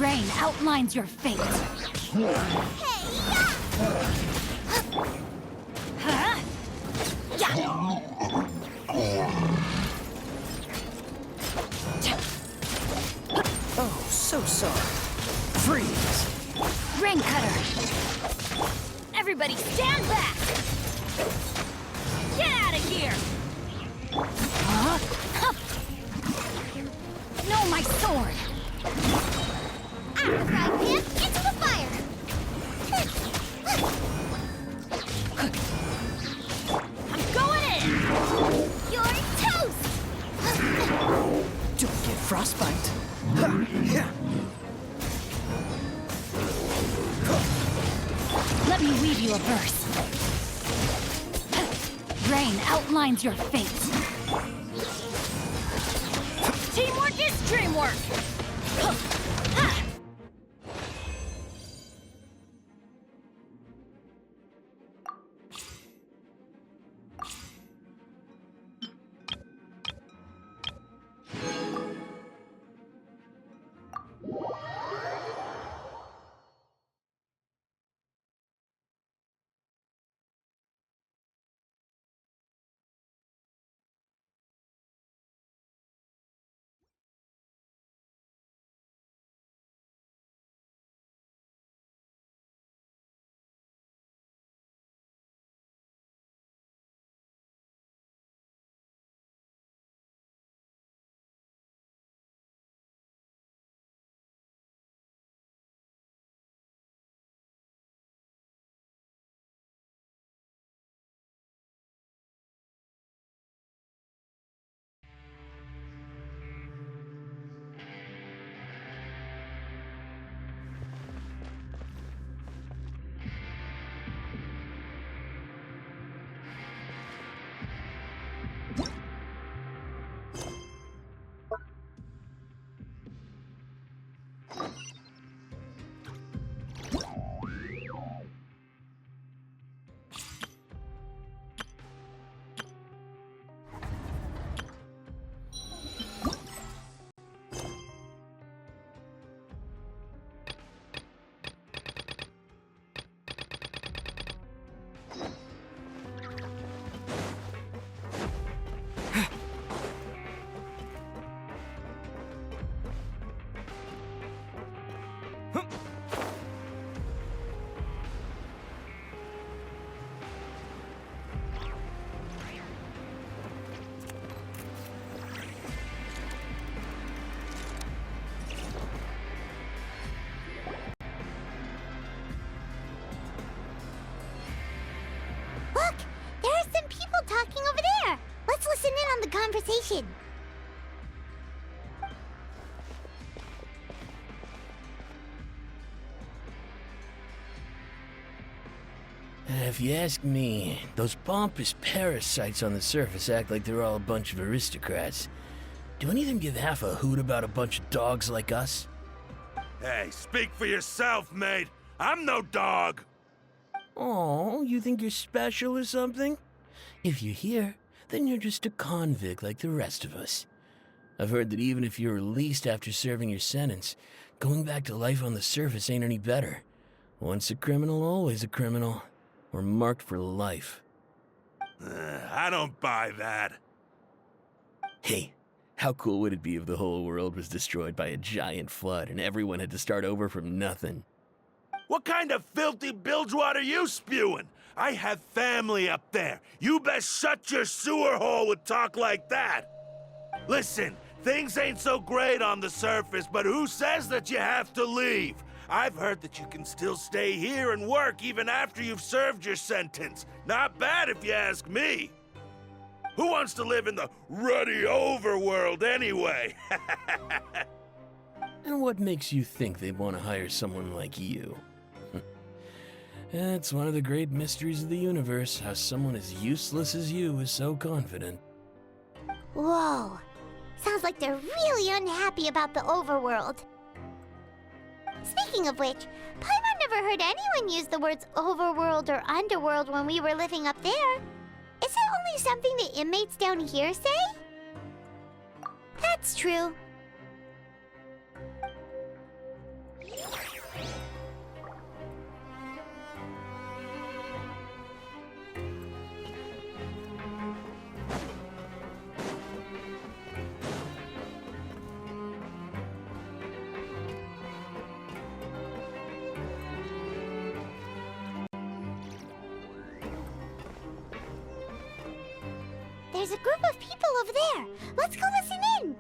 Rain outlines your fate. Huh? Yeah. Oh, so sorry. Freeze! Rain cutter. Everybody stand back. Get out of here. Huh? No, my sword. Fry pan into the fire! I'm going in! You're toast! Don't get frostbite. Let me weave you a verse. Rain outlines your fate. Teamwork is dreamwork! Look! There are some people talking over there! Let's listen in on the conversation. If you ask me, those pompous parasites on the surface act like they're all a bunch of aristocrats. Do any of them give half a hoot about a bunch of dogs like us? Hey, speak for yourself, mate. I'm no dog. Oh, you think you're special or something? If you're here, then you're just a convict like the rest of us. I've heard that even if you're released after serving your sentence, going back to life on the surface ain't any better. Once a criminal, always a criminal. We're marked for life. I don't buy that. Hey, how cool would it be if the whole world was destroyed by a giant flood and everyone had to start over from nothing? What kind of filthy bilgewater are you spewing? I have family up there. You best shut your sewer hole with talk like that. Listen, things ain't so great on the surface, but who says that you have to leave? I've heard that you can still stay here and work even after you've served your sentence. Not bad if you ask me. Who wants to live in the ruddy overworld anyway? And what makes you think they want to hire someone like you? It's one of the great mysteries of the universe, how someone as useless as you is so confident. Whoa. Sounds like they're really unhappy about the overworld. Speaking of which, Paimon never heard anyone use the words overworld or underworld when we were living up there. Is it only something the inmates down here say? That's true. There's a group of people over there. Let's go listen in.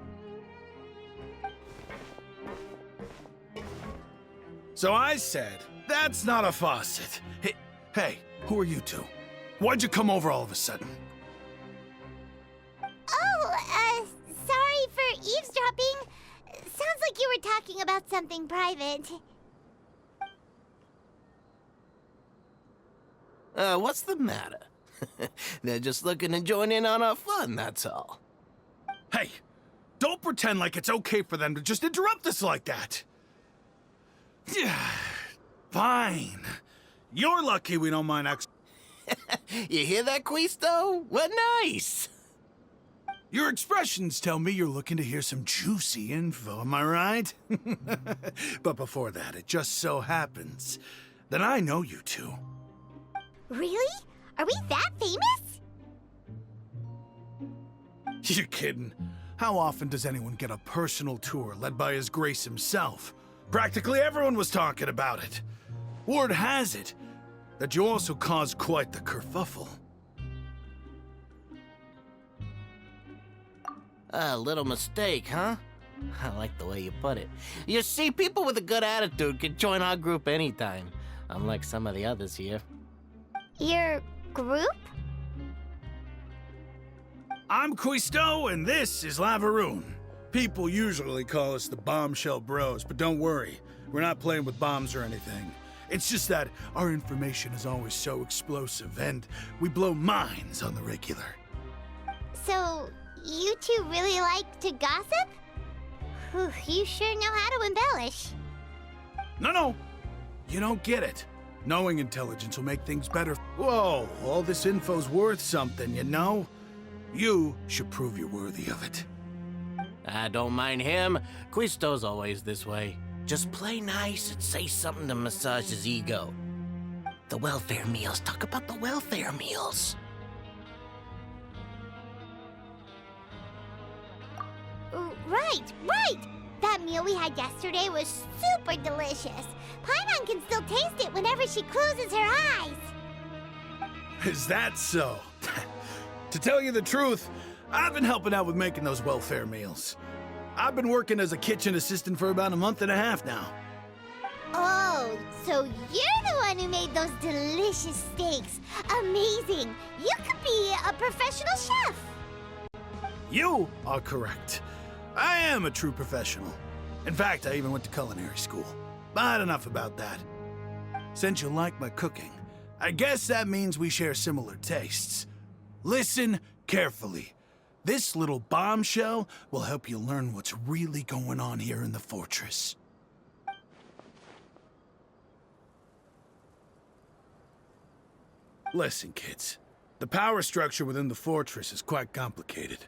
So I said, that's not a faucet. Hey, who are you two? Why'd you come over all of a sudden? Oh, sorry for eavesdropping. Sounds like you were talking about something private. What's the matter? They're just looking to join in on our fun, that's all. Hey, don't pretend like it's okay for them to just interrupt us like that. Yeah, fine. You're lucky we don't mind You hear that, Quisto? What nice! Your expressions tell me you're looking to hear some juicy info, am I right? But before that, it just so happens that I know you two. Really? Are we that famous? You're kidding. How often does anyone get a personal tour led by His Grace himself? Practically everyone was talking about it. Word has it that you also caused quite the kerfuffle. A little mistake, huh? I like the way you put it. You see, people with a good attitude can join our group anytime, unlike some of the others here. Your group? I'm Quisto, and this is Lavaroon. People usually call us the Bombshell Bros, but don't worry, we're not playing with bombs or anything. It's just that our information is always so explosive, and we blow minds on the regular. So, you two really like to gossip? Whew, you sure know how to embellish. No, you don't get it. Knowing intelligence will make things better. Whoa, all this info's worth something, you know? You should prove you're worthy of it. I don't mind him. Quisto's always this way. Just play nice and say something to massage his ego. The welfare meals. Talk about the welfare meals. Right! That meal we had yesterday was super delicious. Paimon can still taste it whenever she closes her eyes. Is that so? To tell you the truth, I've been helping out with making those welfare meals. I've been working as a kitchen assistant for about a month and a half now. Oh, so you're the one who made those delicious steaks. Amazing! You could be a professional chef. You are correct. I am a true professional. In fact, I even went to culinary school. But enough about that. Since you like my cooking, I guess that means we share similar tastes. Listen carefully. This little bombshell will help you learn what's really going on here in the fortress. Listen, kids. The power structure within the fortress is quite complicated.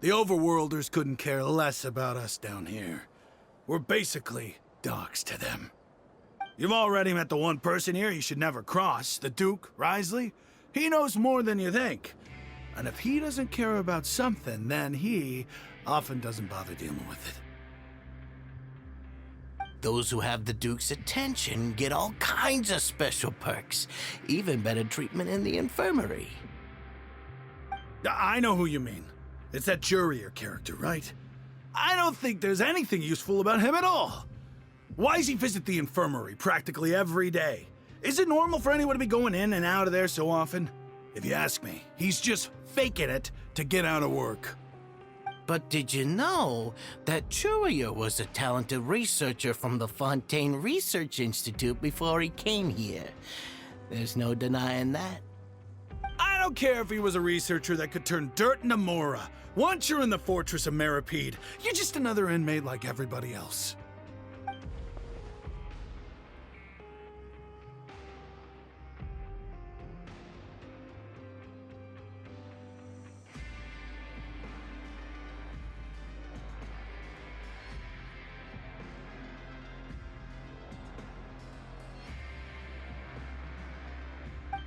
The overworlders couldn't care less about us down here. We're basically dogs to them. You've already met the one person here you should never cross, the Duke, Risley. He knows more than you think. And if he doesn't care about something, then he often doesn't bother dealing with it. Those who have the Duke's attention get all kinds of special perks, even better treatment in the infirmary. I know who you mean. It's that Jurier character, right? I don't think there's anything useful about him at all. Why does he visit the infirmary practically every day? Is it normal for anyone to be going in and out of there so often? If you ask me, he's just faking it to get out of work. But did you know that Jurier was a talented researcher from the Fontaine Research Institute before he came here? There's no denying that. I don't care if he was a researcher that could turn dirt into Mora. Once you're in the fortress of Meripede, you're just another inmate like everybody else.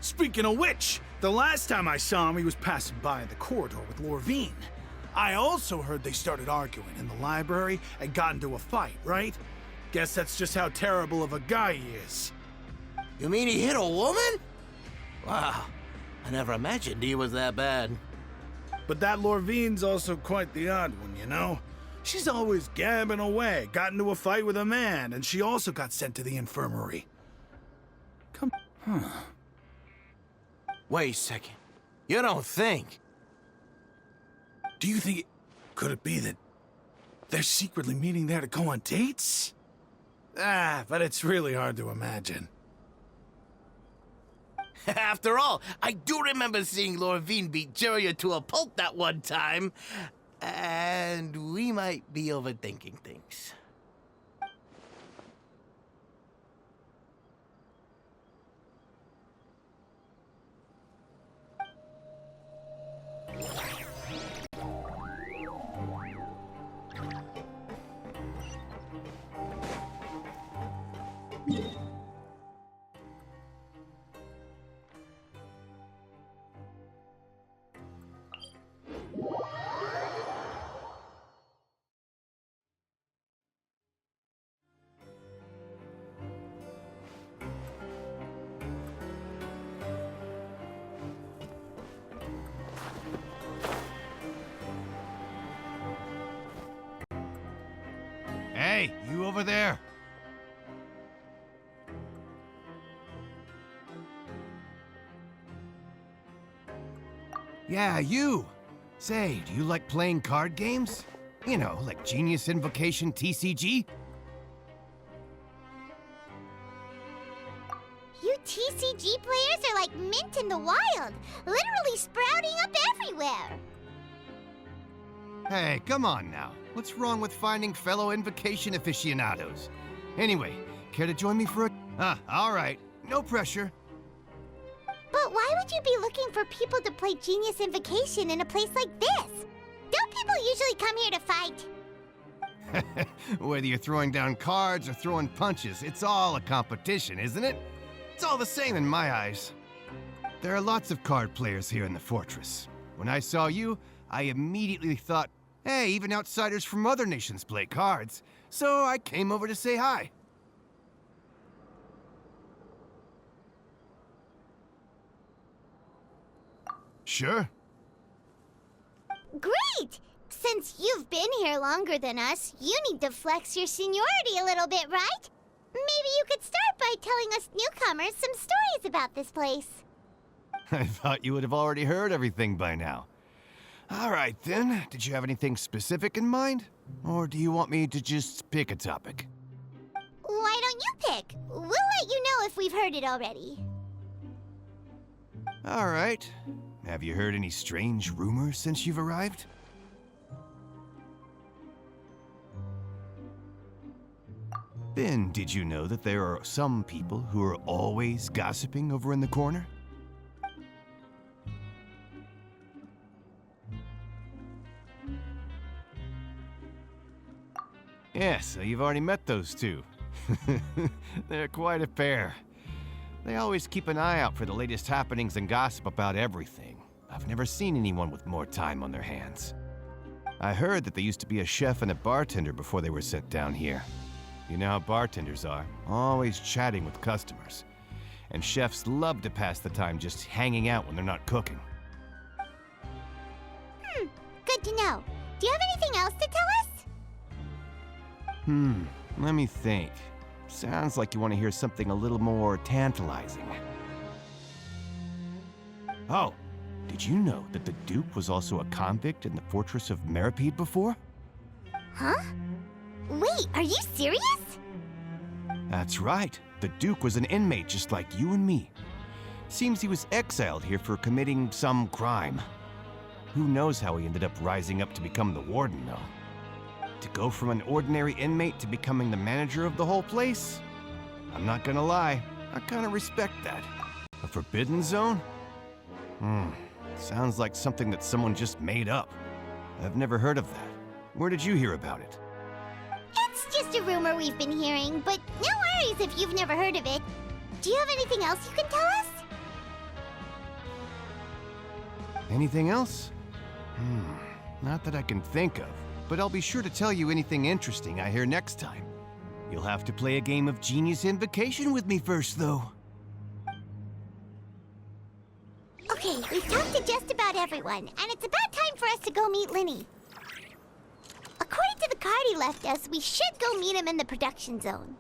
Speaking of which, the last time I saw him, he was passing by in the corridor with Lorvine. I also heard they started arguing in the library and got into a fight, right? Guess that's just how terrible of a guy he is. You mean he hit a woman? Wow, I never imagined he was that bad. But that Lorvine's also quite the odd one, you know? She's always gabbing away, got into a fight with a man, and she also got sent to the infirmary. Come... Wait a second. You don't think? Do you think... Could it be that they're secretly meeting there to go on dates? But it's really hard to imagine. After all, I do remember seeing Lorvine beat Jiraiya to a pulp that one time. And we might be overthinking things. Hey, you over there. Yeah, you. Say, do you like playing card games? You know, like Genius Invocation TCG? You TCG players are like mint in the wild, literally sprouting up everywhere. Hey, come on now. What's wrong with finding fellow Invocation aficionados? Anyway, care to join me for a... all right. No pressure. But why would you be looking for people to play Genius Invocation in a place like this? Don't people usually come here to fight? Whether you're throwing down cards or throwing punches, it's all a competition, isn't it? It's all the same in my eyes. There are lots of card players here in the fortress. When I saw you, I immediately thought, hey, even outsiders from other nations play cards. So I came over to say hi. Sure. Great! Since you've been here longer than us, you need to flex your seniority a little bit, right? Maybe you could start by telling us newcomers some stories about this place. I thought you would have already heard everything by now. All right, then. Did you have anything specific in mind? Or do you want me to just pick a topic? Why don't you pick? We'll let you know if we've heard it already. All right. Have you heard any strange rumors since you've arrived? Then, did you know that there are some people who are always gossiping over in the corner? Yes, so you've already met those two. They're quite a pair. They always keep an eye out for the latest happenings and gossip about everything. I've never seen anyone with more time on their hands. I heard that they used to be a chef and a bartender before they were sent down here. You know how bartenders are, always chatting with customers. And chefs love to pass the time just hanging out when they're not cooking. Good to know. Do you have anything else to tell us? Let me think. Sounds like you want to hear something a little more tantalizing. Oh, did you know that the Duke was also a convict in the fortress of Meripede before? Huh? Wait, are you serious? That's right. The Duke was an inmate just like you and me. Seems he was exiled here for committing some crime. Who knows how he ended up rising up to become the warden, though. To go from an ordinary inmate to becoming the manager of the whole place? I'm not gonna lie, I kinda respect that. A forbidden zone? Sounds like something that someone just made up. I've never heard of that. Where did you hear about it? It's just a rumor we've been hearing, but no worries if you've never heard of it. Do you have anything else you can tell us? Anything else? Not that I can think of, but I'll be sure to tell you anything interesting I hear next time. You'll have to play a game of Genius Invocation with me first, though. Okay, We've talked to just about everyone, and it's about time for us to go meet Linny. According to the card he left us, we should go meet him in the production zone.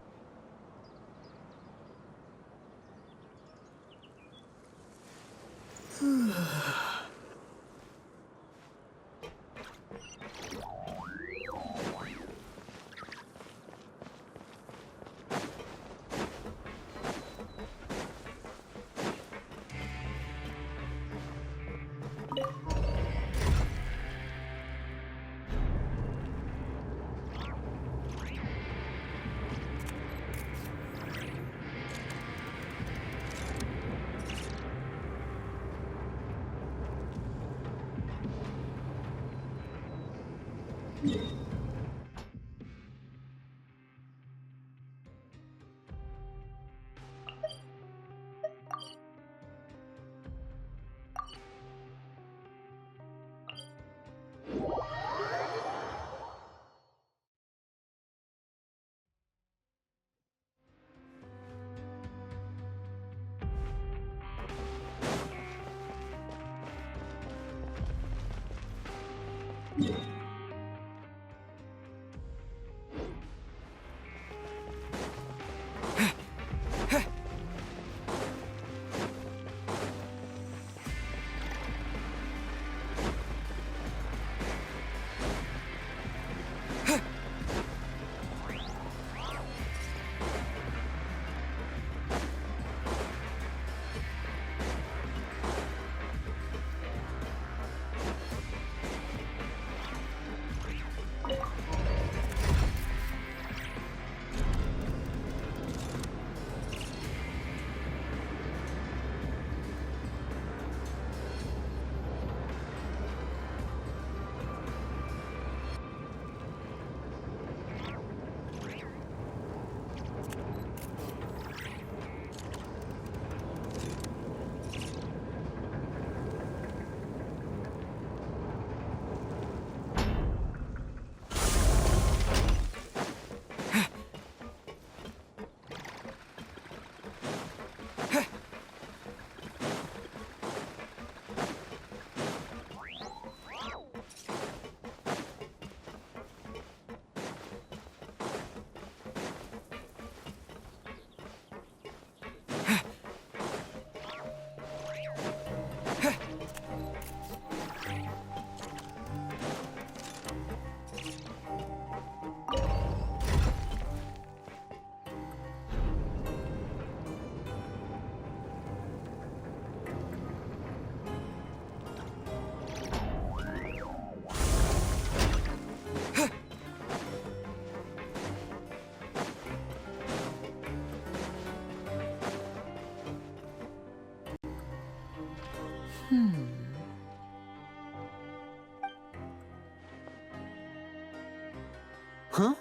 Huh?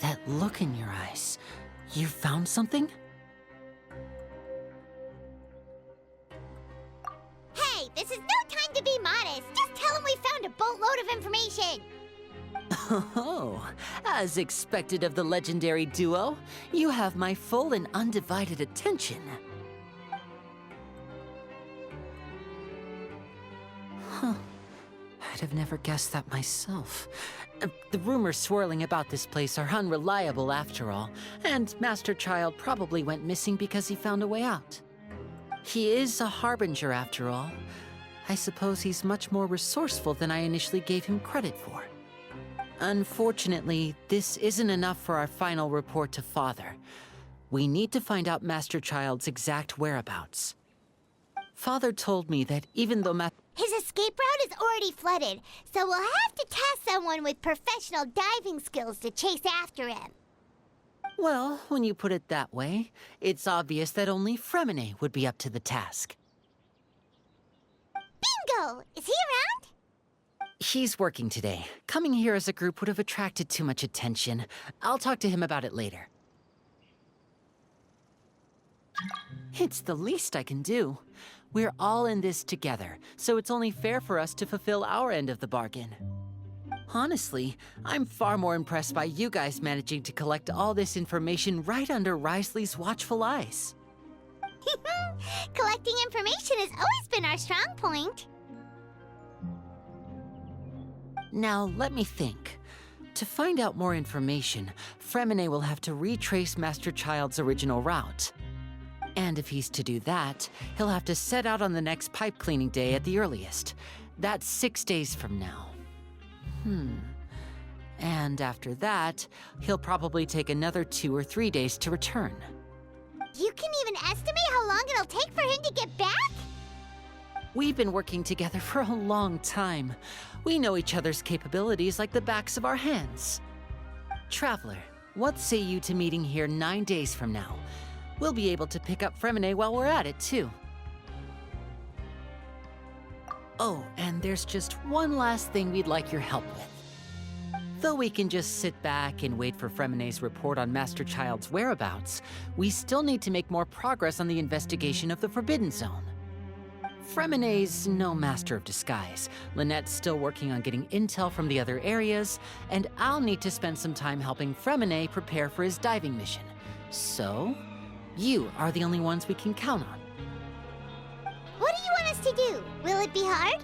That look in your eyes. You found something? Hey, this is no time to be modest. Just tell him we found a boatload of information. Oh, as expected of the legendary duo, you have my full and undivided attention. Huh. I'd have never guessed that myself. The rumors swirling about this place are unreliable after all, and Master Child probably went missing because he found a way out. He is a harbinger after all. I suppose he's much more resourceful than I initially gave him credit for. Unfortunately, this isn't enough for our final report to Father. We need to find out Master Child's exact whereabouts. Father told me that even though His escape route is already flooded, so we'll have to task someone with professional diving skills to chase after him. Well, when you put it that way, it's obvious that only Fremine would be up to the task. Bingo! Is he around? He's working today. Coming here as a group would have attracted too much attention. I'll talk to him about it later. It's the least I can do. We're all in this together, so it's only fair for us to fulfill our end of the bargain. Honestly, I'm far more impressed by you guys managing to collect all this information right under Wriothesley's watchful eyes. Collecting information has always been our strong point. Now, let me think. To find out more information, Fremine will have to retrace Master Child's original route. And if he's to do that, he'll have to set out on the next pipe cleaning day at the earliest. That's 6 days from now. And after that, he'll probably take another 2 or 3 days to return. You can even estimate how long it'll take for him to get back? We've been working together for a long time. We know each other's capabilities like the backs of our hands. Traveler, what say you to meeting here 9 days from now? We'll be able to pick up Fremine while we're at it, too. Oh, and there's just one last thing we'd like your help with. Though we can just sit back and wait for Fremine's report on Master Child's whereabouts, we still need to make more progress on the investigation of the Forbidden Zone. Fremine's no master of disguise. Lynette's still working on getting intel from the other areas, and I'll need to spend some time helping Fremine prepare for his diving mission. So, you are the only ones we can count on. What do you want us to do? Will it be hard?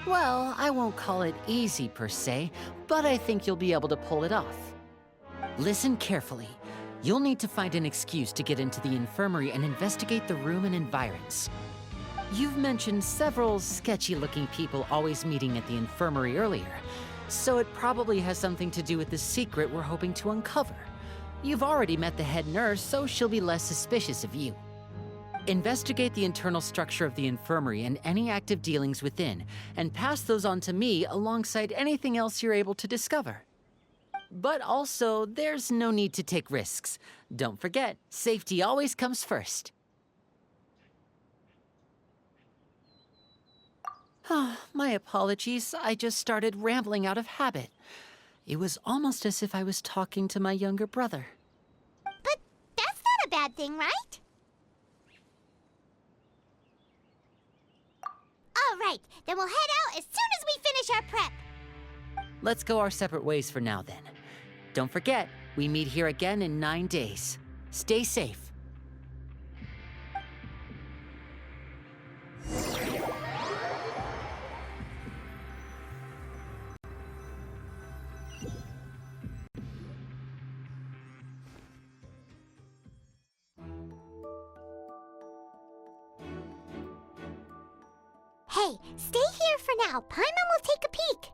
Well, I won't call it easy per se, but I think you'll be able to pull it off. Listen carefully. You'll need to find an excuse to get into the infirmary and investigate the room and environs. You've mentioned several sketchy-looking people always meeting at the infirmary earlier, so it probably has something to do with the secret we're hoping to uncover. You've already met the head nurse, so she'll be less suspicious of you. Investigate the internal structure of the infirmary and any active dealings within, and pass those on to me alongside anything else you're able to discover. But also, there's no need to take risks. Don't forget, safety always comes first. My apologies, I just started rambling out of habit. It was almost as if I was talking to my younger brother. But that's not a bad thing, right? All right, then we'll head out as soon as we finish our prep. Let's go our separate ways for now, then. Don't forget, we meet here again in 9 days. Stay safe. Hey, stay here for now. Paimon will take a peek.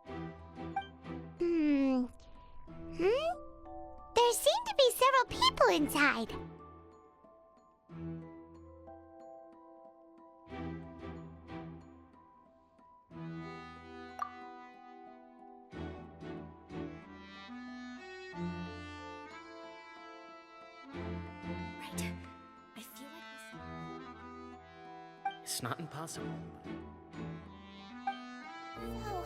There seem to be several people inside. Right. I feel like It's not impossible. Oh.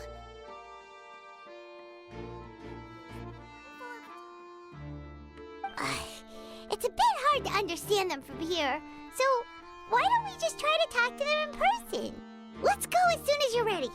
It's a bit hard to understand them from here, so why don't we just try to talk to them in person? Let's go as soon as you're ready.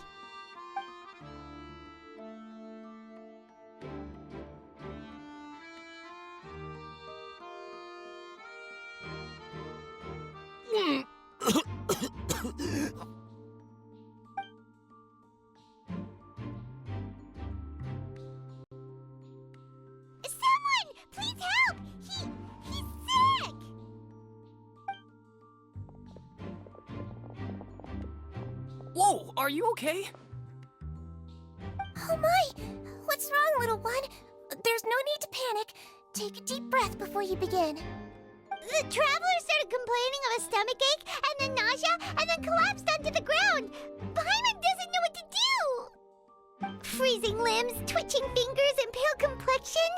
Someone, please help! He's sick! Whoa, are you okay? Oh my! What's wrong, little one? There's no need to panic. Take a deep breath before you begin. The traveler started complaining of a stomachache, and then nausea, and then collapsed onto the ground. Paimon doesn't know what to do! Freezing limbs, twitching fingers, and pale complexion?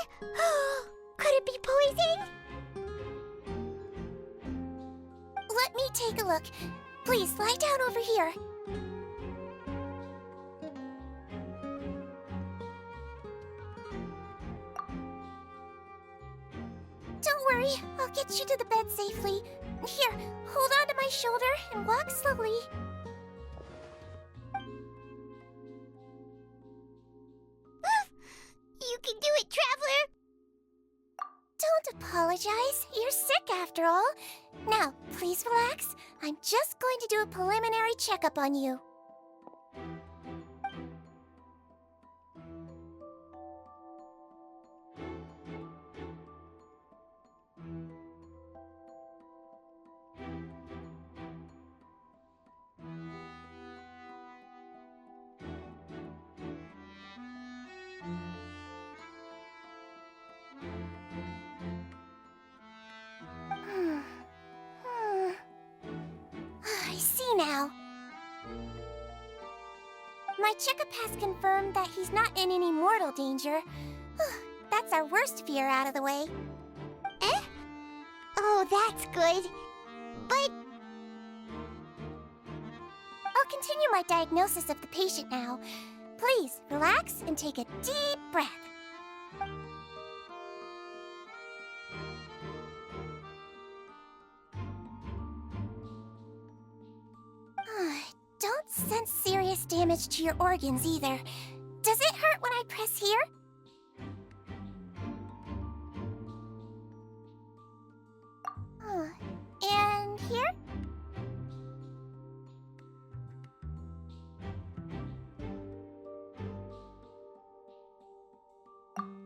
Could it be poison? Let me take a look. Please, lie down over here. Don't worry, I'll get you to the bed safely. Here, hold on to my shoulder and walk slowly. apologize. You're sick after all. Now, please relax. I'm just going to do a preliminary checkup on you. I see now. My checkup has confirmed that he's not in any mortal danger. That's our worst fear out of the way. Eh? Oh, that's good. But I'll continue my diagnosis of the patient now. Please, relax and take a deep breath. Don't sense serious damage to your organs either. Does it hurt when I press here? And here?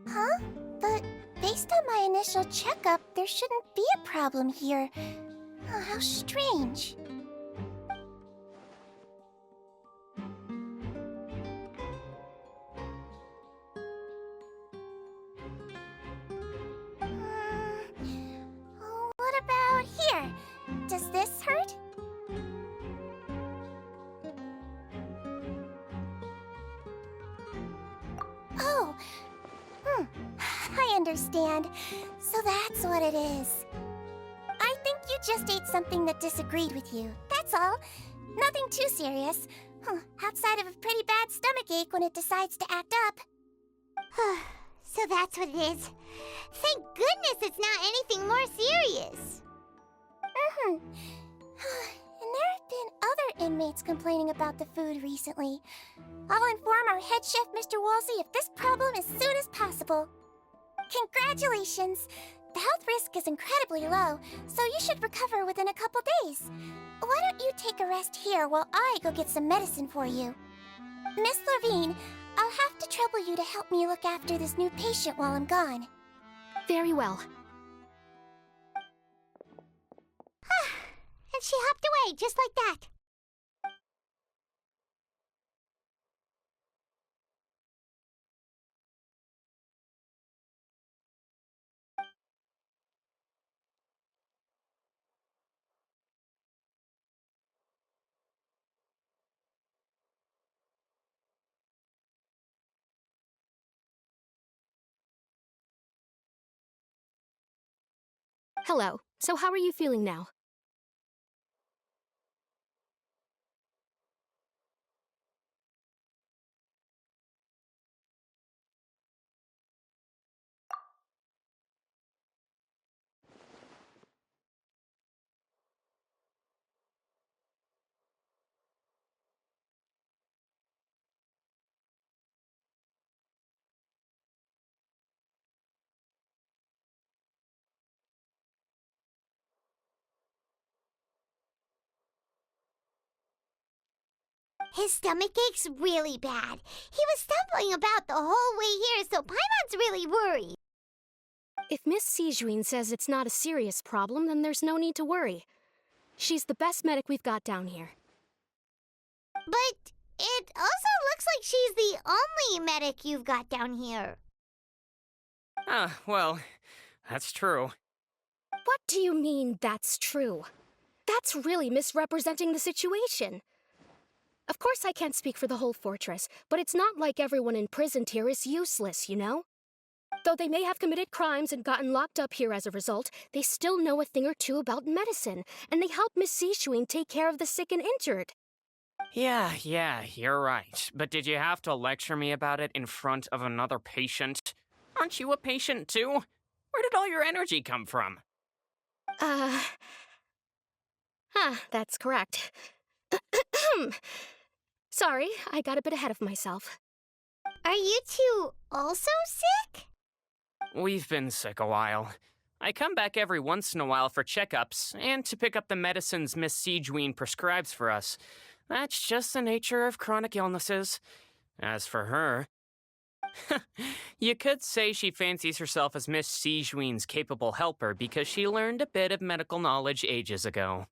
Huh? But based on my initial checkup, there shouldn't be a problem here. Oh, how strange. What about here? Does this hurt? Oh, I understand. So that's what it is. I think you just ate something that disagreed with you. That's all. Nothing too serious. Outside of a pretty bad stomachache when it decides to act up. so that's what it is. Thank goodness it's not anything more serious. And there have been other inmates complaining about the food recently. I'll inform our head chef, Mr. Wolsey, of this problem as soon as possible. Congratulations! The health risk is incredibly low, so you should recover within a couple days. Why don't you take a rest here while I go get some medicine for you? Miss Levine, I'll have to trouble you to help me look after this new patient while I'm gone. Very well. And she hopped away just like that. Hello. So how are you feeling now? His stomach ache's really bad. He was stumbling about the whole way here, so Paimon's really worried. If Miss Sijuin says it's not a serious problem, then there's no need to worry. She's the best medic we've got down here. But it also looks like she's the only medic you've got down here. Well, that's true. What do you mean, that's true? That's really misrepresenting the situation. Of course I can't speak for the whole fortress, but it's not like everyone imprisoned here is useless, you know? Though they may have committed crimes and gotten locked up here as a result, they still know a thing or two about medicine, and they help Miss Sishuin take care of the sick and injured. Yeah, you're right. But did you have to lecture me about it in front of another patient? Aren't you a patient too? Where did all your energy come from? That's correct. Sorry, I got a bit ahead of myself. Are you two also sick? We've been sick a while. I come back every once in a while for checkups and to pick up the medicines Miss Siegewien prescribes for us. That's just the nature of chronic illnesses. As for her, you could say she fancies herself as Miss Siegewien's capable helper because she learned a bit of medical knowledge ages ago.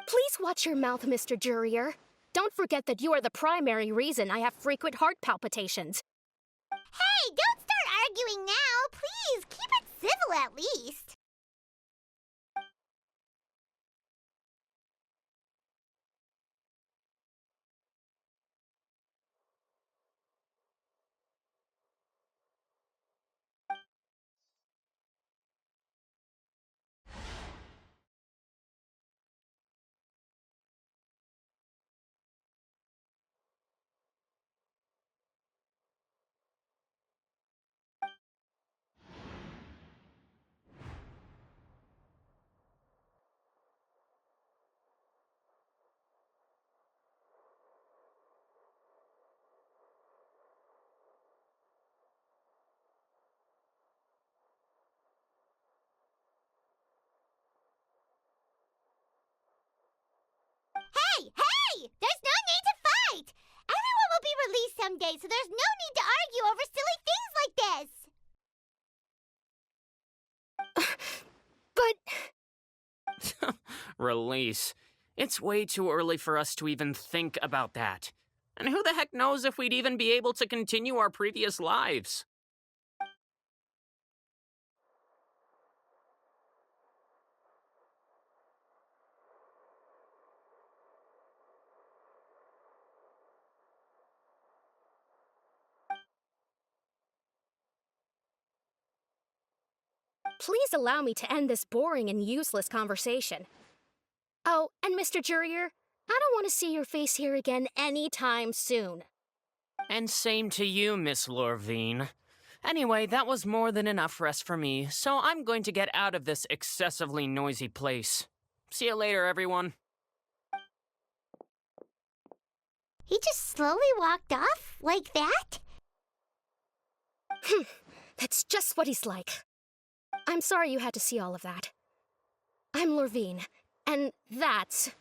Please watch your mouth, Mr. Jurier. Don't forget that you are the primary reason I have frequent heart palpitations. Hey, don't start arguing now. Please, keep it civil at least. Hey! There's no need to fight! Everyone will be released someday, so there's no need to argue over silly things like this! But... Release. It's way too early for us to even think about that. And who the heck knows if we'd even be able to continue our previous lives? Please allow me to end this boring and useless conversation. Oh, and Mr. Jurier, I don't want to see your face here again anytime soon. And same to you, Miss Lorvine. Anyway, that was more than enough rest for me, so I'm going to get out of this excessively noisy place. See you later, everyone. He just slowly walked off like that? That's just what he's like. I'm sorry you had to see all of that. I'm Lorvine, and that's...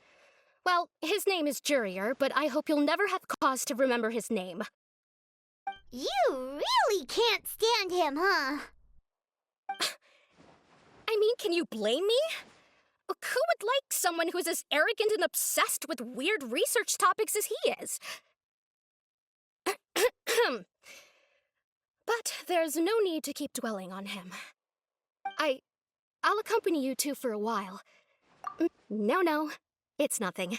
Well, his name is Jurier, but I hope you'll never have cause to remember his name. You really can't stand him, huh? I mean, can you blame me? Who would like someone who's as arrogant and obsessed with weird research topics as he is? But there's no need to keep dwelling on him. I'll accompany you two for a while. No, it's nothing.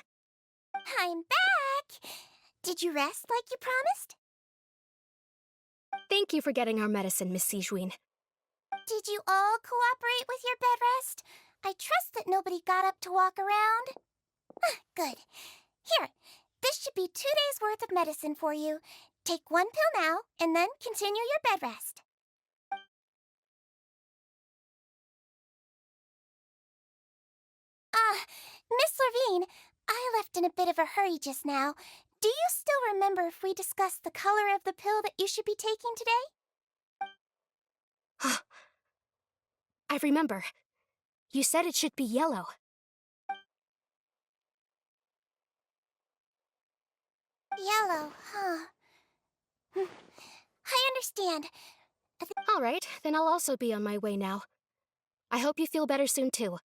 I'm back! Did you rest like you promised? Thank you for getting our medicine, Miss Siegewien. Did you all cooperate with your bed rest? I trust that nobody got up to walk around. Good. Here, this should be 2 days' worth of medicine for you. Take 1 pill now, and then continue your bed rest. Miss Lorvine, I left in a bit of a hurry just now. Do you still remember if we discussed the color of the pill that you should be taking today? I remember. You said it should be yellow. Yellow, huh? I understand. All right, then I'll also be on my way now. I hope you feel better soon, too.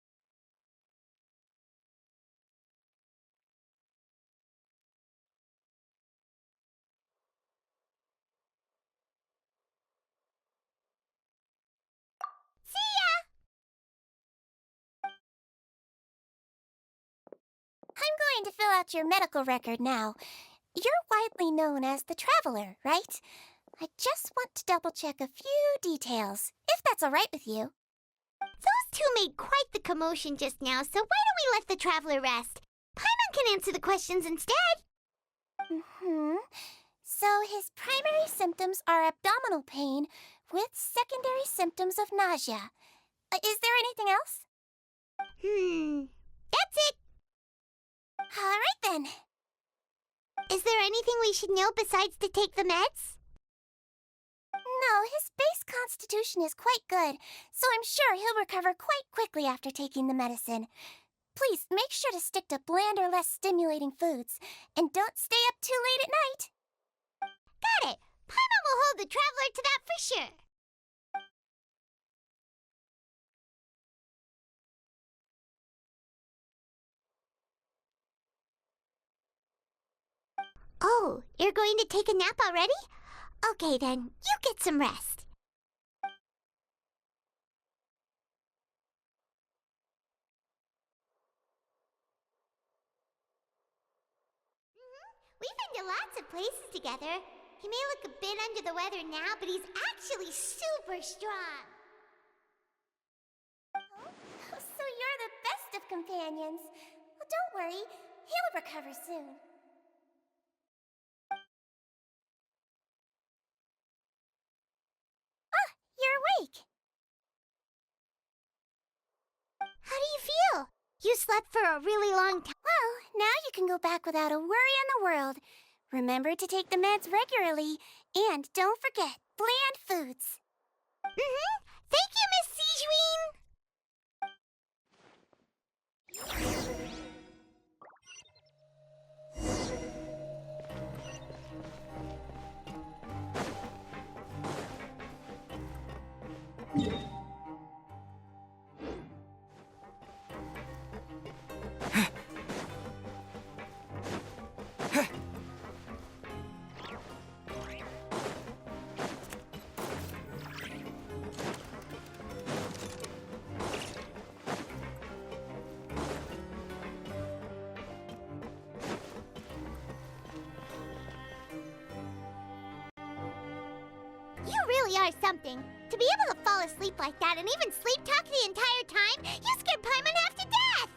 I'm going to fill out your medical record now. You're widely known as the Traveler, right? I just want to double-check a few details, if that's all right with you. Those two made quite the commotion just now, so why don't we let the Traveler rest? Paimon can answer the questions instead. So his primary symptoms are abdominal pain with secondary symptoms of nausea. Is there anything else? That's it. All right, then. Is there anything we should know besides to take the meds? No, his base constitution is quite good, so I'm sure he'll recover quite quickly after taking the medicine. Please make sure to stick to bland or less stimulating foods, and don't stay up too late at night. Got it! Paimon will hold the Traveler to that for sure. Oh, you're going to take a nap already? Okay then, you get some rest. We've been to lots of places together. He may look a bit under the weather now, but he's actually super strong. So you're the best of companions. Well, don't worry, he'll recover soon. Ah, you're awake. How do you feel? You slept for a really long time. Well, now you can go back without a worry in the world. Remember to take the meds regularly, and don't forget, bland foods. Thank you, Miss Sijuin. You really are something. To be able to fall asleep like that and even sleep talk the entire time, you scared Paimon half to death!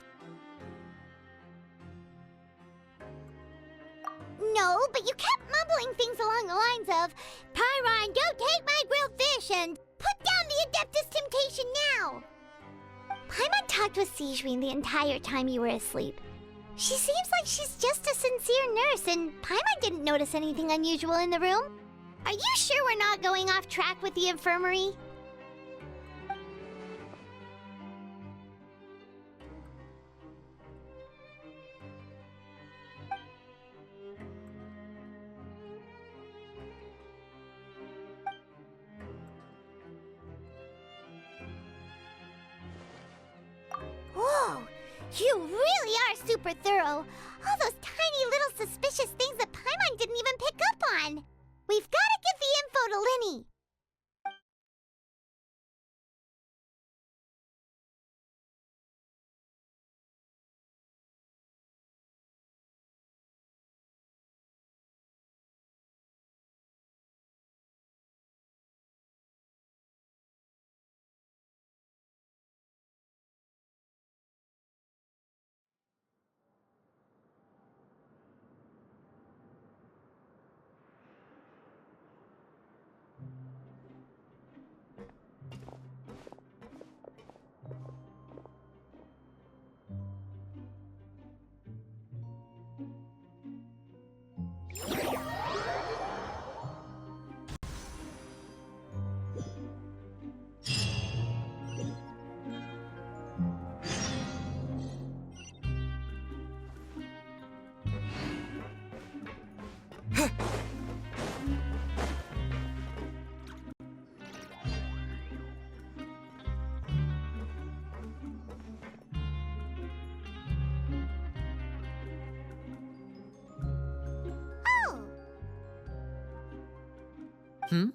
No, but you kept mumbling things along the lines of, Pyron, don't take my grilled fish, and put down the Adeptus Temptation now! Paimon talked with Sijuin the entire time you were asleep. She seems like she's just a sincere nurse, and Paimon didn't notice anything unusual in the room. Are you sure we're not going off track with the infirmary? Whoa! You really are super thorough! All those tiny little suspicious things that Paimon didn't even pick up on! We've got to give the info to Linny! Hmm?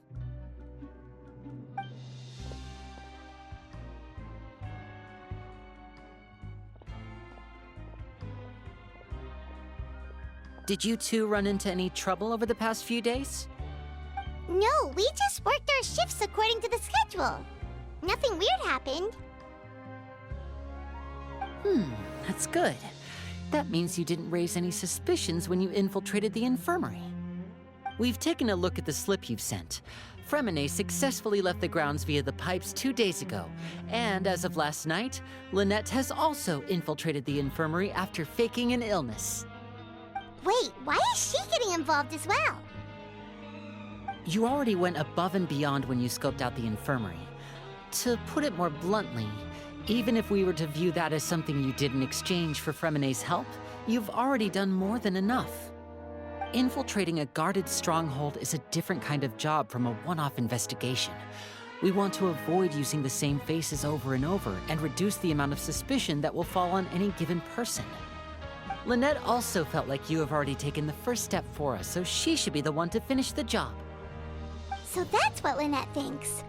Did you two run into any trouble over the past few days? No, we just worked our shifts according to the schedule. Nothing weird happened. That's good. That means you didn't raise any suspicions when you infiltrated the infirmary. We've taken a look at the slip you've sent. Fremine successfully left the grounds via the pipes 2 days ago, and as of last night, Lynette has also infiltrated the infirmary after faking an illness. Wait, why is she getting involved as well? You already went above and beyond when you scoped out the infirmary. To put it more bluntly, even if we were to view that as something you did in exchange for Fremenne's help, you've already done more than enough. Infiltrating a guarded stronghold is a different kind of job from a one-off investigation. We want to avoid using the same faces over and over and reduce the amount of suspicion that will fall on any given person. Lynette also felt like you have already taken the first step for us, so she should be the one to finish the job. So that's what Lynette thinks.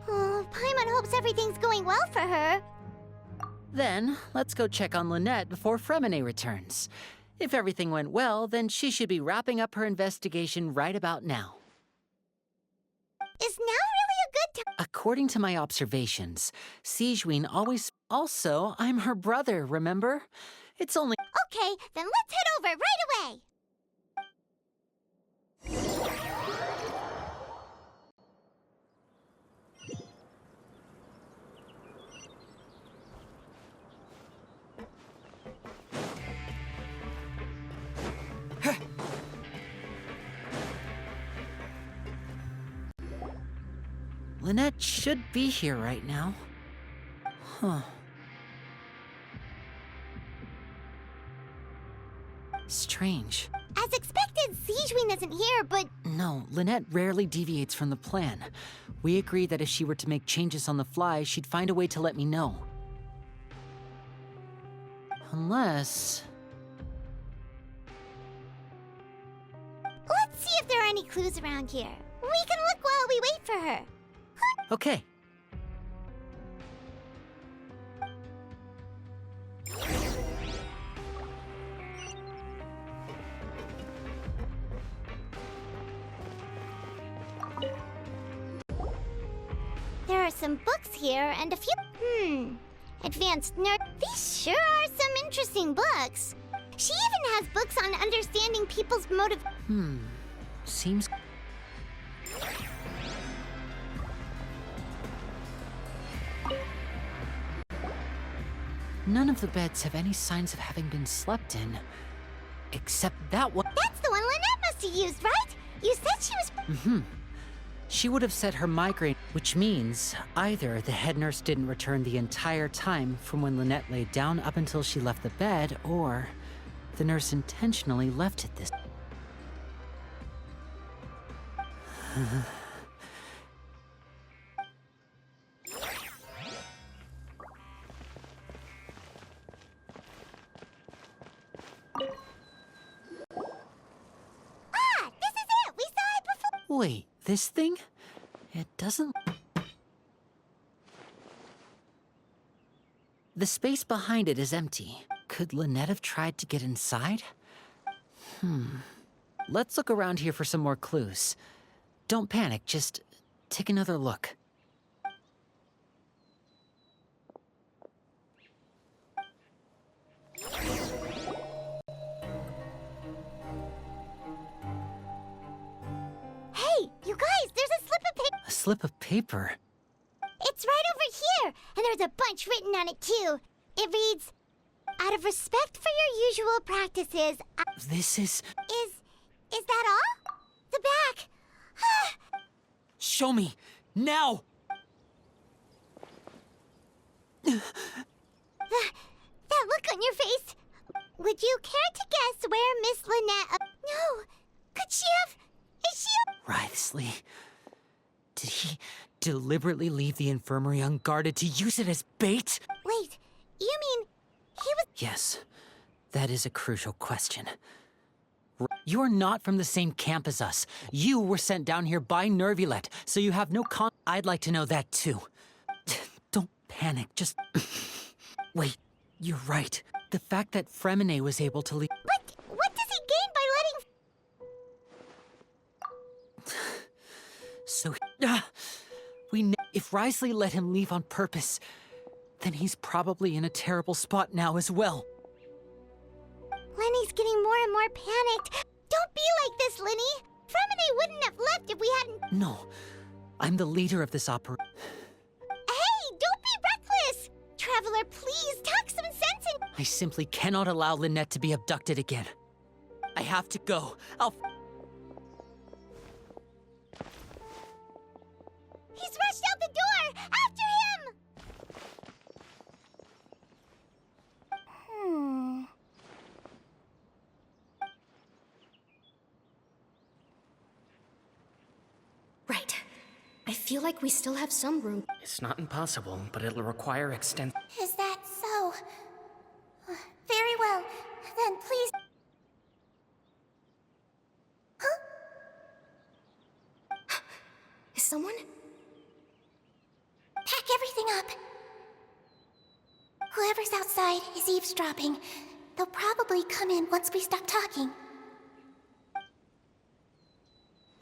Oh, Paimon hopes everything's going well for her. Then, let's go check on Lynette before Fremenne returns. If everything went well, then she should be wrapping up her investigation right about now. Is now really a good time? According to my observations, Sigewinne always... Also, I'm her brother, remember? It's only... Okay, then let's head over right away. Lynette should be here right now. Huh. Strange. As expected, Sigewinne isn't here, but... No, Lynette rarely deviates from the plan. We agreed that if she were to make changes on the fly, she'd find a way to let me know. Unless... Let's see if there are any clues around here. We can look while we wait for her. Okay. There are some books here and a few... Advanced nerd... These sure are some interesting books. She even has books on understanding people's motive... Seems... None of the beds have any signs of having been slept in. Except that one... That's the one Lynette must have used, right? You said she was... She would have said her migraine, which means either the head nurse didn't return the entire time from when Lynette laid down up until she left the bed, or the nurse intentionally left it this... This is it! We saw it before! Wait, this thing? It doesn't... The space behind it is empty. Could Lynette have tried to get inside? Let's look around here for some more clues. Don't panic, just take another look. Hey, you guys, there's a slip of paper. A slip of paper? It's right over here, and there's a bunch written on it too. It reads, "Out of respect for your usual practices, This is... Is that all? The back. Show me! Now! That look on your face. Would you care to guess where Miss Lynette... No. Could she have... Is she... Writhely. Did he deliberately leave the infirmary unguarded to use it as bait? Wait, you mean he was... Yes, that is a crucial question. You're not from the same camp as us. You were sent down here by Nervulette, so you have no I'd like to know that too. Don't panic, just... Wait, you're right. The fact that Fremenne was able to leave... But what does he gain by letting... So... If Writhely let him leave on purpose, then he's probably in a terrible spot now as well. Lenny's getting more and more panicked. Don't be like this, Lenny. Fremenne wouldn't have left if we hadn't... No, I'm the leader of this operation. Hey, don't be reckless! Traveler, please, talk some sense in... I simply cannot allow Lynette to be abducted again. I have to go. I feel like we still have some room. It's not impossible, but it'll require extensive. Is that so? Very well. Then please... Huh? Is someone? Pack everything up. Whoever's outside is eavesdropping. They'll probably come in once we stop talking.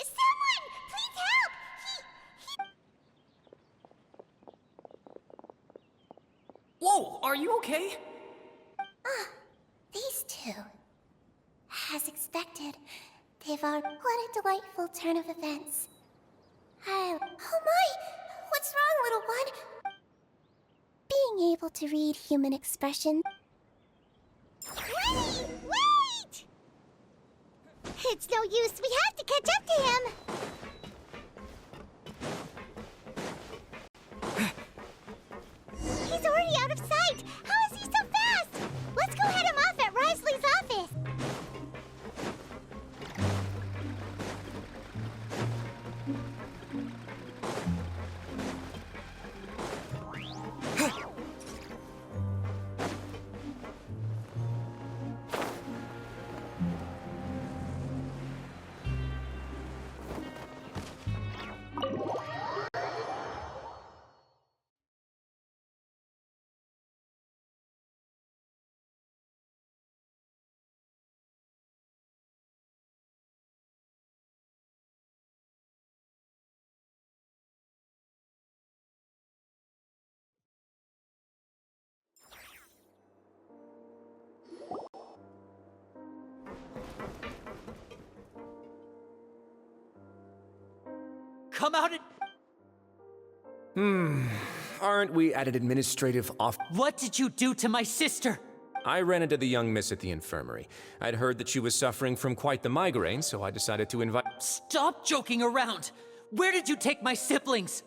Someone! Please help! Whoa, are you okay? These two. As expected, they've what a delightful turn of events. Oh my! What's wrong, little one? Being able to read human expression. Wait! Wait! It's no use. We have to catch up to him. He's already out of sight. How is he so fast? Let's go head him off at Risley's office. Come out and... Aren't we at an administrative off? What did you do to my sister? I ran into the young miss at the infirmary. I'd heard that she was suffering from quite the migraine, so I decided to invite... Stop joking around! Where did you take my siblings?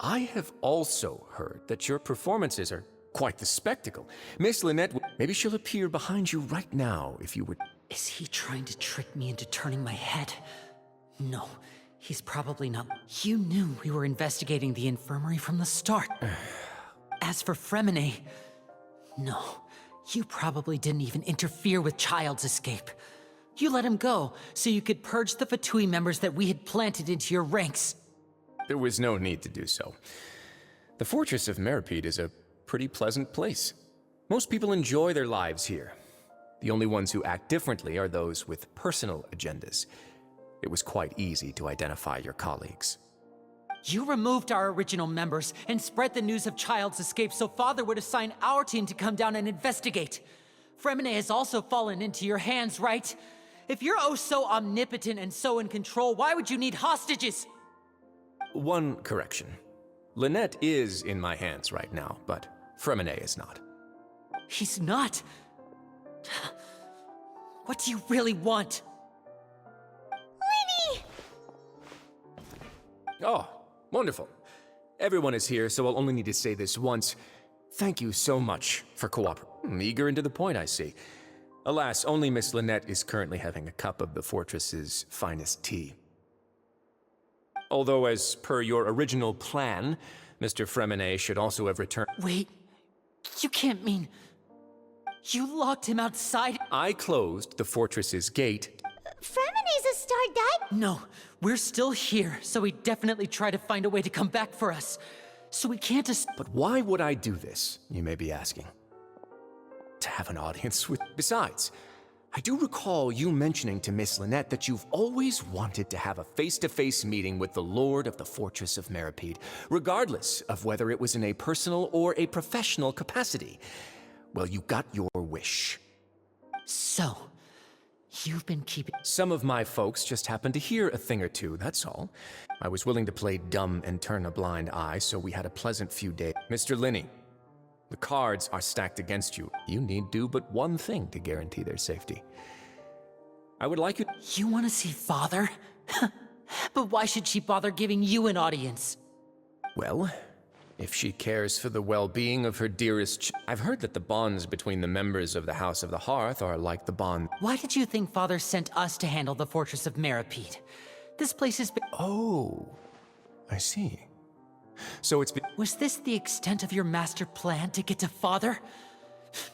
I have also heard that your performances are quite the spectacle. Miss Lynette, maybe she'll appear behind you right now if you would... Is he trying to trick me into turning my head? No, he's probably not. You knew we were investigating the infirmary from the start. As for Fremine, no, you probably didn't even interfere with Child's escape. You let him go so you could purge the Fatui members that we had planted into your ranks. There was no need to do so. The fortress of Meripede is a pretty pleasant place. Most people enjoy their lives here. The only ones who act differently are those with personal agendas. It was quite easy to identify your colleagues. You removed our original members and spread the news of Child's escape so Father would assign our team to come down and investigate. Fremine has also fallen into your hands, right? If you're oh so omnipotent and so in control, why would you need hostages? One correction. Lynette is in my hands right now, but Fremine is not. He's not. What do you really want? Winnie! Oh, wonderful. Everyone is here, so I'll only need to say this once. Thank you so much for cooperating. Eager and to the point, I see. Alas, only Miss Lynette is currently having a cup of the fortress's finest tea. Although, as per your original plan, Mr. Fremine should also have returned. Wait, you can't mean... You locked him outside? I closed the fortress's gate. Fremine's a star died? No, we're still here, so he definitely tried to find a way to come back for us. So we can't just... But why would I do this, you may be asking? To have an audience with... Besides, I do recall you mentioning to Miss Lynette that you've always wanted to have a face-to-face meeting with the Lord of the Fortress of Meripede, regardless of whether it was in a personal or a professional capacity. Well, you got your wish. So, you've been keeping... Some of my folks just happened to hear a thing or two, that's all. I was willing to play dumb and turn a blind eye, so we had a pleasant few days. Mr. Linney, the cards are stacked against you. You need do but one thing to guarantee their safety. I would like you... You want to see Father? But why should she bother giving you an audience? Well, if she cares for the well-being of her dearest I've heard that the bonds between the members of the House of the Hearth are like the bond... Why did you think Father sent us to handle the Fortress of Meripede? This place has been... Oh, I see. So it's been... Was this the extent of your master plan to get to Father?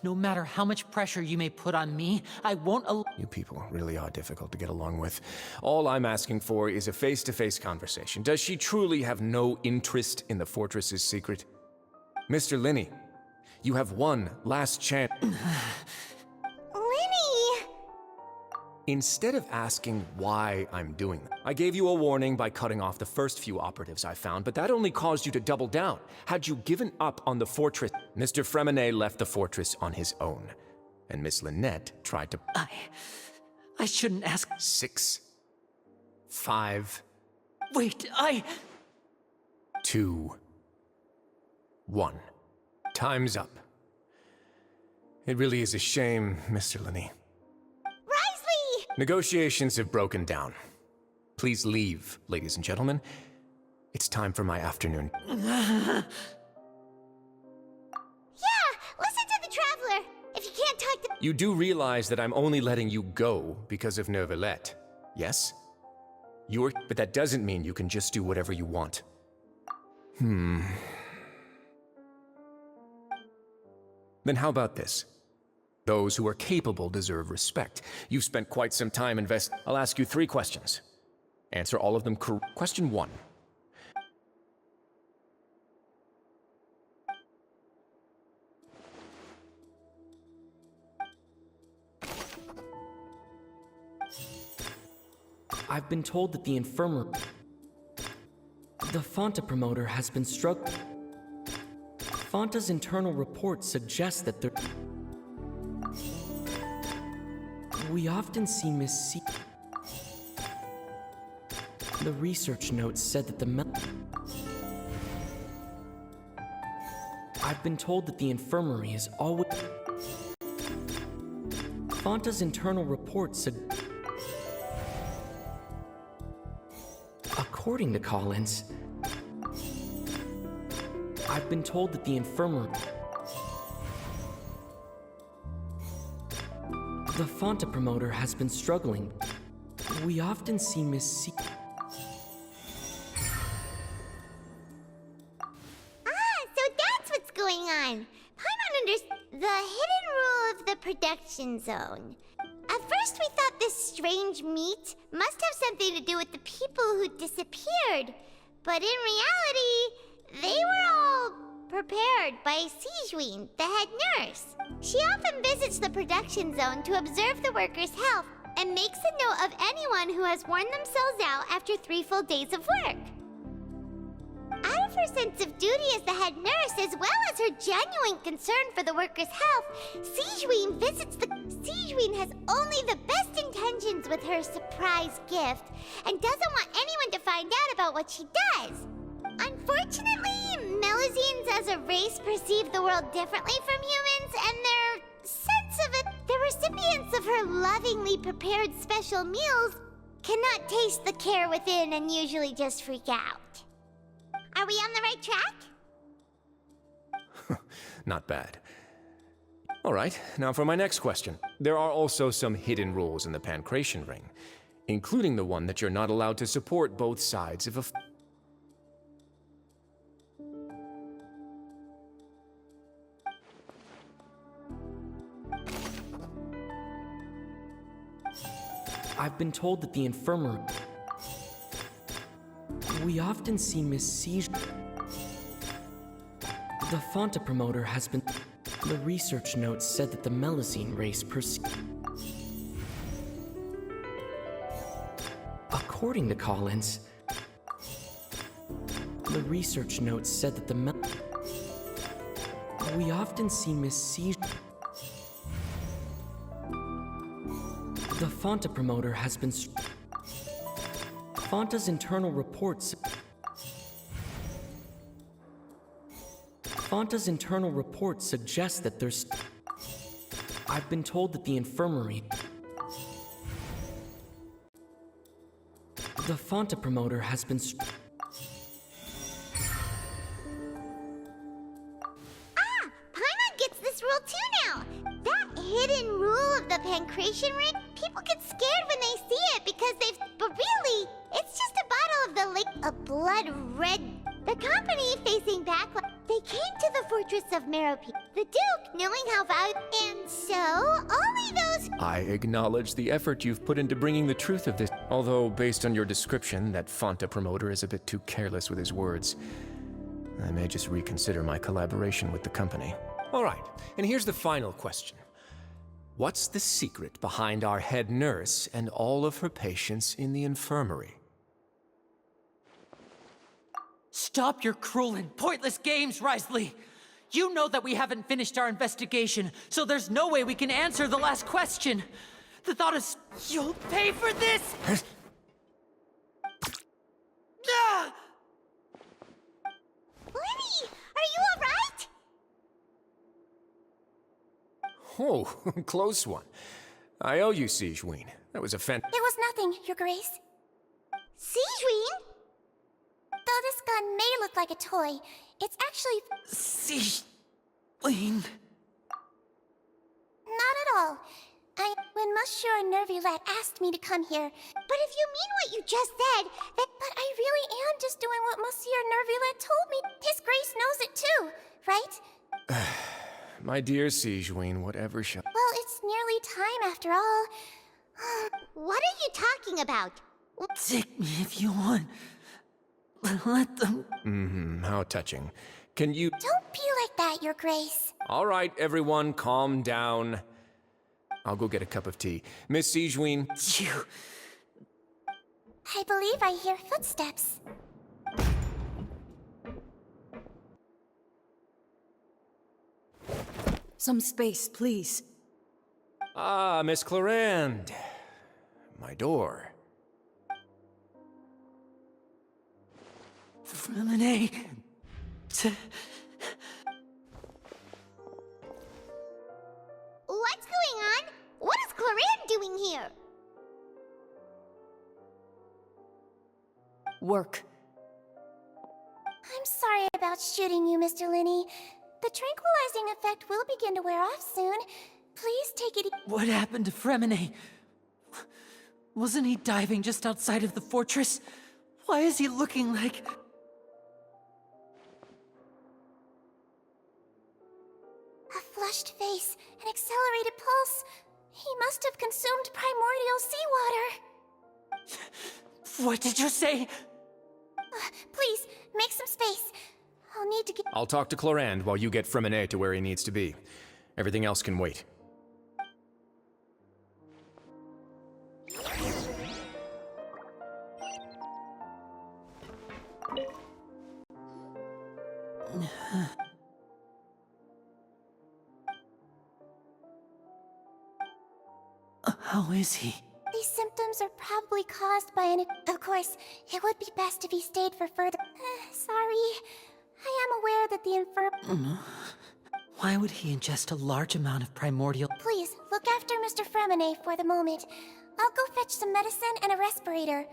No matter how much pressure you may put on me, I won't allow... You people really are difficult to get along with. All I'm asking for is a face-to-face conversation. Does she truly have no interest in the fortress's secret? Mr. Linney, you have one last chance. Linny! Instead of asking why I'm doing that, I gave you a warning by cutting off the first few operatives I found, but that only caused you to double down. Had you given up on the fortress, Mr. Fremenet left the fortress on his own, and Miss Lynette tried to... I shouldn't ask... 6, 5... Wait, 2, 1. Time's up. It really is a shame, Mr. Linney. Negotiations have broken down. Please leave, ladies and gentlemen. It's time for my afternoon. Yeah, listen to the Traveler. If you can't talk to... You do realize that I'm only letting you go because of Neuvillette, yes? But that doesn't mean you can just do whatever you want. Then how about this? Those who are capable deserve respect. You've spent quite some time I'll ask you 3 questions. Answer all of them correct. Question 1. I've been told that the infirmary... The Fonta promoter has been struck... Fonta's internal reports suggest that there... We often see Miss C... The research notes said that I've been told that the infirmary is always... Fonta's internal reports According to Collins, I've been told that the infirmary... The Fonta promoter has been struggling. We often see Miss C... So that's what's going on. Paimon understands the hidden rule of the production zone. At first we thought this strange meat must have something to do with the people who disappeared. But in reality, they were all prepared by Sigewinne, the head nurse. She often visits the production zone to observe the workers' health and makes a note of anyone who has worn themselves out after 3 full days of work. Out of her sense of duty as the head nurse, as well as her genuine concern for the workers' health, Sigewinne has only the best intentions with her surprise gift and doesn't want anyone to find out about what she does. Unfortunately, Melusines as a race perceive the world differently from humans, and their sense of it, the recipients of her lovingly prepared special meals cannot taste the care within and usually just freak out. Are we on the right track? Not bad. All right, now for my next question. There are also some hidden rules in the Pancration Ring, including the one that you're not allowed to support both sides of a... I've been told that the infirmary... We often see Miss Siege... The Fonta promoter has been... The research notes said that the Melusine race According to Collins... The research notes said that the We often see Miss Siege... The Fonta promoter has been... Fonta's internal reports... Fonta's internal reports suggest that there's... I've been told that the infirmary... The Fonta promoter has been... Paimon gets this rule too now! That hidden rule of the Pancration Ring, people get scared when they see it because but really, it's just a bottle of the blood red. The company facing backlash. They came to the fortress of Merope. The Duke, knowing how valuable, and so only those. I acknowledge the effort you've put into bringing the truth of this, although based on your description, that Fanta promoter is a bit too careless with his words. I may just reconsider my collaboration with the company. All right, and here's the final question. What's the secret behind our head nurse and all of her patients in the infirmary? Stop your cruel and pointless games, Risley! You know that we haven't finished our investigation, so there's no way we can answer the last question. The thought is, you'll pay for this! Ah! Lenny, are you alright? Oh, close one. I owe you, Sigeween. That was a It was nothing, Your Grace. Sigeween? Though this gun may look like a toy, it's actually... Sigeween... Not at all. When Monsieur MrWrestlingJ92 asked me to come here... But if you mean what you just said, then... But I really am just doing what Monsieur MrWrestlingJ92 told me. His Grace knows it too, right? My dear Sigeween, whatever shall... Well, it's nearly time after all. What are you talking about? Take me if you want. Let them... How touching. Can you... Don't be like that, Your Grace. All right, everyone, calm down. I'll go get a cup of tea. Miss Sigeween... You... I believe I hear footsteps. Some space, please. Ah, Miss Clarand. My door. Freminet... What's going on? What is Clarand doing here? Work. I'm sorry about shooting you, Mr. Linney. The tranquilizing effect will begin to wear off soon. Please take it What happened to Freminet? Wasn't he diving just outside of the fortress? Why is he looking like... A flushed face, an accelerated pulse. He must have consumed primordial seawater. What did you say? Please, make some space. I'll need to get... I'll talk to Clarand while you get Freminet to where he needs to be. Everything else can wait. How is he? These symptoms are probably caused by an... Of course, it would be best if he stayed for further... sorry. I am aware that the Why would he ingest a large amount of primordial... Please, look after Mr. Freminet for the moment. I'll go fetch some medicine and a respirator.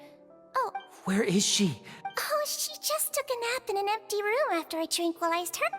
Oh. Where is she? Oh, she just took a nap in an empty room after I tranquilized her.